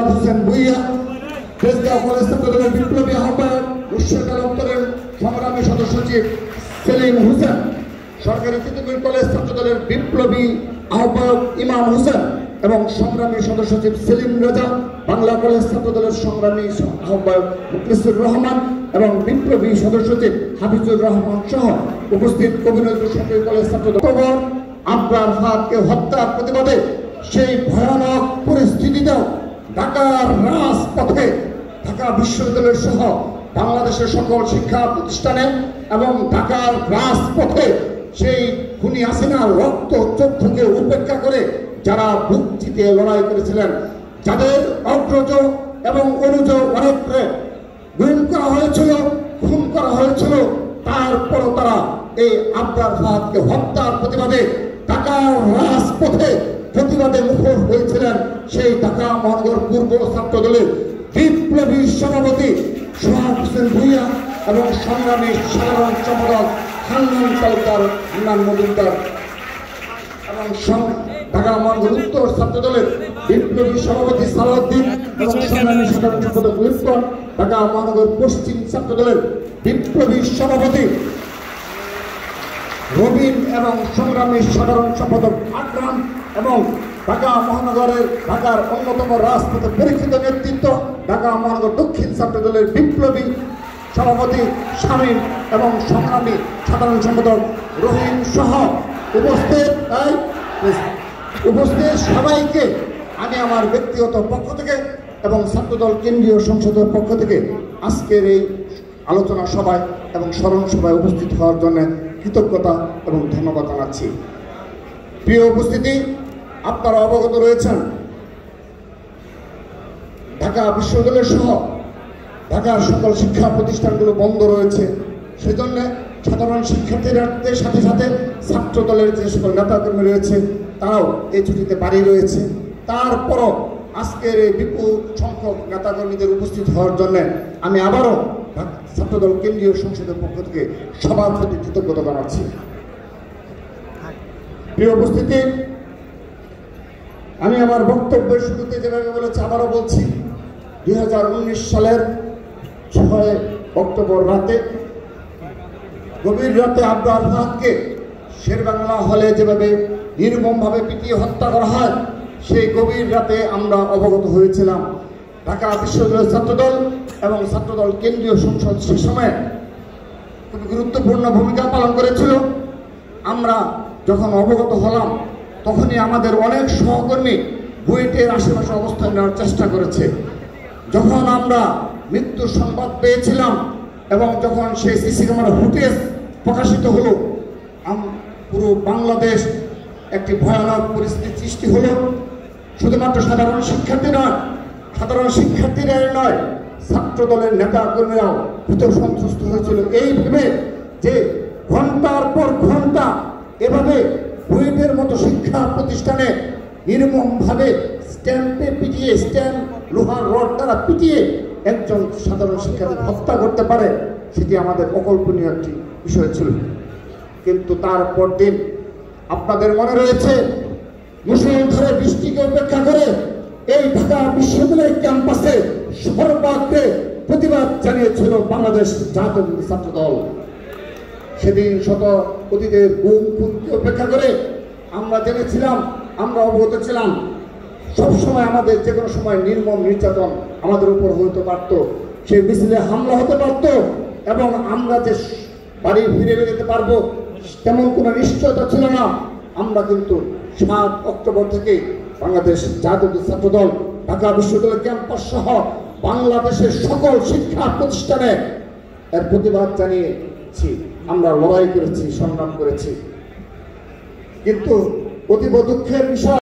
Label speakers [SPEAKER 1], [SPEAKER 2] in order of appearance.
[SPEAKER 1] Hossain Bhuiyan, Tejgaon college ছাত্র দলের বিপ্লবী আহ্বায়ক মুর্শিদ আলম দলের সংগ্রামী সদস্য সচিব সেলিম হোসেন, সরকারি তিতুমির কলেজ ছাত্র দলের বিপ্লবী আহ্বায়ক ইমাম হোসেন এবং সংগ্রামী সদস্য সচিব সেলিম রাজা, বাংলা কলেজ ছাত্র দলের সংগ্রামী আহ্বায়ক মুখলিসুর রহমান এবং বিপ্লবী সদস্য সচিব হাফিজুর রহমান সহ উপস্থিত কবি নজরুল সরকারি কলেজ ছাত্র দল আবরার ফাহাদকে হত্যার প্রতিবাদে সেই ভয়ানক পরিস্থিতিতেও ঢাকার রাজপথে ঢাকা বিশ্ববিদ্যালয় সহ বাংলাদেশের সকল শিক্ষা প্রতিষ্ঠানে এবং ঢাকার রাজপথে সেই খুনি হাসিনার রক্ত চক্ষুকে উপেক্ষা করে যারা বুক চিতিয়ে লড়াই করেছিলেন, যাদের অগ্রজ এবং অনুজ অনেককে গুম করা হয়েছিল, খুন করা হয়েছিল, তারপরও তারা এই আবরার ফাহাদকে হত্যার প্রতিবাদে ঢাকার রাজপথে প্রতিবাদে মুখর হয়েছিলেন সেই ঢাকা মহানগর পূর্ব ছাত্র দলের বিপ্লবী সভাপতি সোহাগ হোসেন ভুইয়া এবং সংগ্রামী সাধারণ সম্পাদক হান্নান তালুকদার, হান্নান মজুমদার এবং ঢাকা মহানগর উত্তর ছাত্র দলের বিপ্লবী সভাপতি সালাউদ্দিন এবং সংগ্রামী সাধারণ সম্পাদক লিপ্টন, ঢাকা মহানগর পশ্চিম ছাত্র দলের বিপ্লবী সভাপতি রবিন এবং সংগ্রামী সাধারণ সম্পাদক আকরাম এবং ঢাকা মহানগরের ঢাকার অন্যতম রাজপথে পরীক্ষিত নেতৃত্ব ঢাকা মহানগর দক্ষিণ ছাত্র দলের বিপ্লবী সভাপতি শামীম এবং সংগ্রামী সাধারণ সম্পাদক রহিম সহ উপস্থিত সবাইকে আমি আমার ব্যক্তিগত পক্ষ থেকে এবং ছাত্রদল কেন্দ্রীয় সংসদের পক্ষ থেকে আজকের এই আলোচনা সভায় এবং স্মরণ সভায় উপস্থিত হওয়ার জন্য কৃতজ্ঞতা এবং ধন্যবাদ জানাচ্ছি। প্রিয় উপস্থিতি, আপনারা অবগত রয়েছেন ঢাকা বিশ্ববিদ্যালয় সহ ঢাকার সকল শিক্ষা প্রতিষ্ঠানগুলো বন্ধ রয়েছে। সেজন্য সাধারণ শিক্ষার্থীদের সাথে সাথে ছাত্র দলের যে সকল নেতাকর্মী রয়েছে তারাও এই ছুটিতে বাড়ি রয়েছে। তারপরও আজকের এই বিপুল সংখ্যক নেতাকর্মীদের উপস্থিত হওয়ার জন্য আমি আবারও ছাত্রদল কেন্দ্রীয় সংসদের পক্ষ থেকে সবার প্রতি কৃতজ্ঞতা জানাচ্ছি। প্রিয় উপস্থিতি, আমি আমার বক্তব্যের শুরুতে যেভাবে বলেছি আবারও বলছি, 2019 সালের 6 অক্টোবর রাতে, গভীর রাতে আবরার ফাহাদকে শেরবাংলা হলে যেভাবে নির্মমভাবে পিটিয়ে হত্যা করা হয়, সেই গভীর রাতে আমরা অবগত হয়েছিলাম। ঢাকা বিশ্ববিদ্যালয় ছাত্রদল এবং ছাত্রদল কেন্দ্রীয় সংসদ সে সময় খুব গুরুত্বপূর্ণ ভূমিকা পালন করেছিল। আমরা যখন অবগত হলাম তখনই আমাদের অনেক সহকর্মী বুয়েটের আশেপাশে অবস্থান নেওয়ার চেষ্টা করেছে। যখন আমরা মৃত্যুর সংবাদ পেয়েছিলাম এবং যখন সেই সিসি ক্যামেরা ফুটেজ প্রকাশিত হলো, পুরো বাংলাদেশ একটি ভয়ানক পরিস্থিতির সৃষ্টি হলো। শুধুমাত্র সাধারণ শিক্ষার্থীরাই নয়, ছাত্র দলের নেতা কর্মীরাও ভিতর সন্ত্রস্ত হয়েছিল এই ভেবে যে ঘন্টার পর ঘন্টা এভাবে বুয়েটের মতো শিক্ষা প্রতিষ্ঠানে নির্মমভাবে স্ট্যাম্পে পিটিয়ে, স্ট্যাম্প লোহার রড দ্বারা পিটিয়ে একজন সাধারণ শিক্ষার্থী হত্যা করতে পারে, সেটি আমাদের অকল্পনীয় একটি বিষয় ছিল। কিন্তু তারপর দিন আপনাদের মনে রয়েছে মুষলধারে বৃষ্টিকে উপেক্ষা করে এই ঢাকা বিশ্ববিদ্যালয় ক্যাম্পাসে সর্বাগ্রে প্রতিবাদ জানিয়েছিল বাংলাদেশ জাতীয়তাবাদী ছাত্র দল। সেদিন শত অতীতের গুম খুনকে উপেক্ষা করে আমরা জেনেছিলাম, আমরা অবগত ছিলাম সবসময় আমাদের যে কোনো সময় নির্মম নির্যাতন আমাদের উপর হতে পারত, সেই মিছিলে হামলা হতে পারত এবং আমরা যে বাড়ি ফিরে যেতে পারবো তেমন কোনো নিশ্চয়তা ছিল না। আমরা কিন্তু 7 অক্টোবর থেকে বাংলাদেশ জাতীয় ছাত্রদল ঢাকা বিশ্ববিদ্যালয় ক্যাম্পাস সহ বাংলাদেশের সকল শিক্ষা প্রতিষ্ঠানে এর প্রতিবাদ জানিয়েছি, আমরা লড়াই করেছি, সংগ্রাম করেছি। কিন্তু অতীব দুঃখের বিষয়